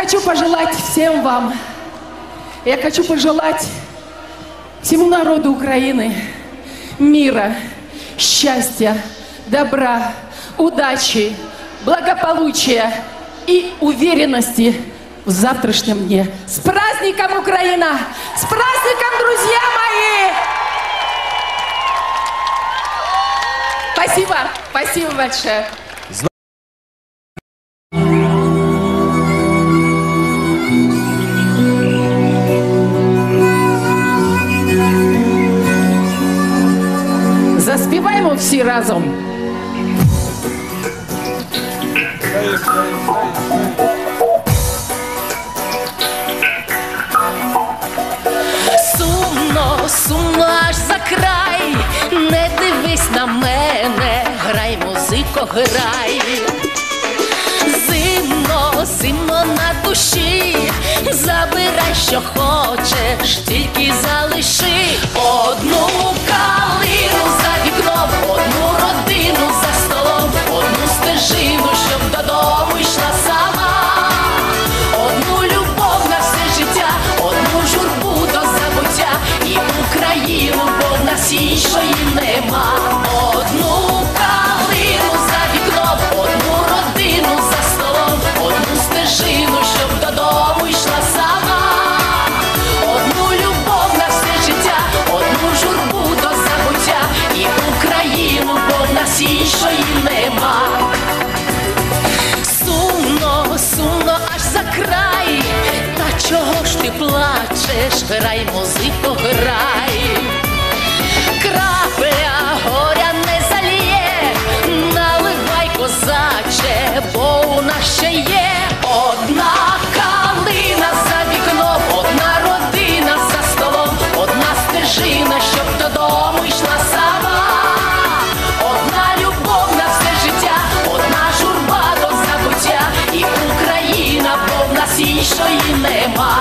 хочу пожелать всем вам, я хочу пожелать всему народу Украины мира, счастья, добра, удачи, благополучия и уверенности в завтрашнем дне. С праздником, Украина! С праздником, друзья мои! Спасибо, спасибо большое. Заспіваємо всі разом. Сумно, сумно аж за край, не дивись на мене, грай, музико, грай. Зимно, зимно на душі, забирай, що хочеш, тільки залиши одну калину за вікном, одну родину за столом, одну стежину, щоб додому йшла сама, одну любов на все життя, одну журбу до забуття і Україну, бо в нас іншої нема. Одну калину за вікном, одну родину за столом, одну стежину, щоб додому йшла сама, одну любов на все життя, одну журбу до забуття і Україну, бо в нас іншої нема. Сумно, сумно аж за край, та чого ж ти плачеш, грай, музико, грай. Крапля горя не заліє, наливай, козаче, бо у нас ще є одна калина за вікном, одна родина за столом, одна стежина, щоб додому йшла сама, одна любов на все життя, одна журба до забуття і Україна, бо в нас іншої нема.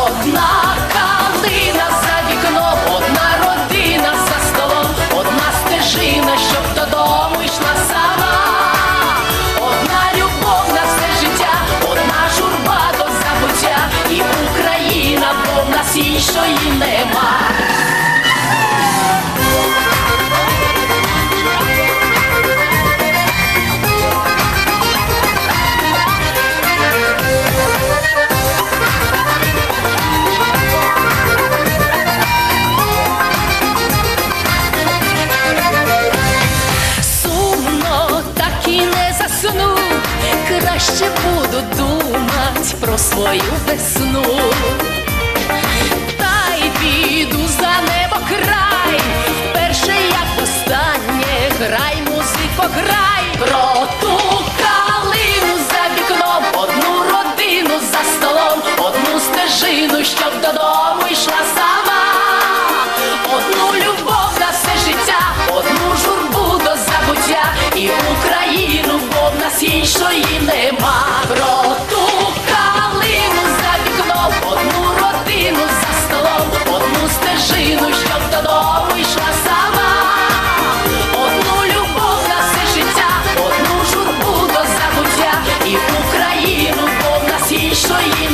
Одна калина за вікном, одна родина за столом, одна стежина, щоб додому йшла сама, одна любов на все життя, одна журба до забуття і Україна, бо в нас іншої нема. Краще буду думать про свою весну, та й піду за небо край, вперше як востаннє, грай, музико, грай. Про ту калину за вікном, одну родину за столом, одну стежину, щоб додому йшла сама, одну любов на все життя, одну журбу до забуття і Україну, бо в нас іншої нема. Про ту калину за вікном, одну родину за столом, одну стежину, щоб додому йшла сама, одну любов на все життя, одну журбу до забуття і Україну, бо в нас іншої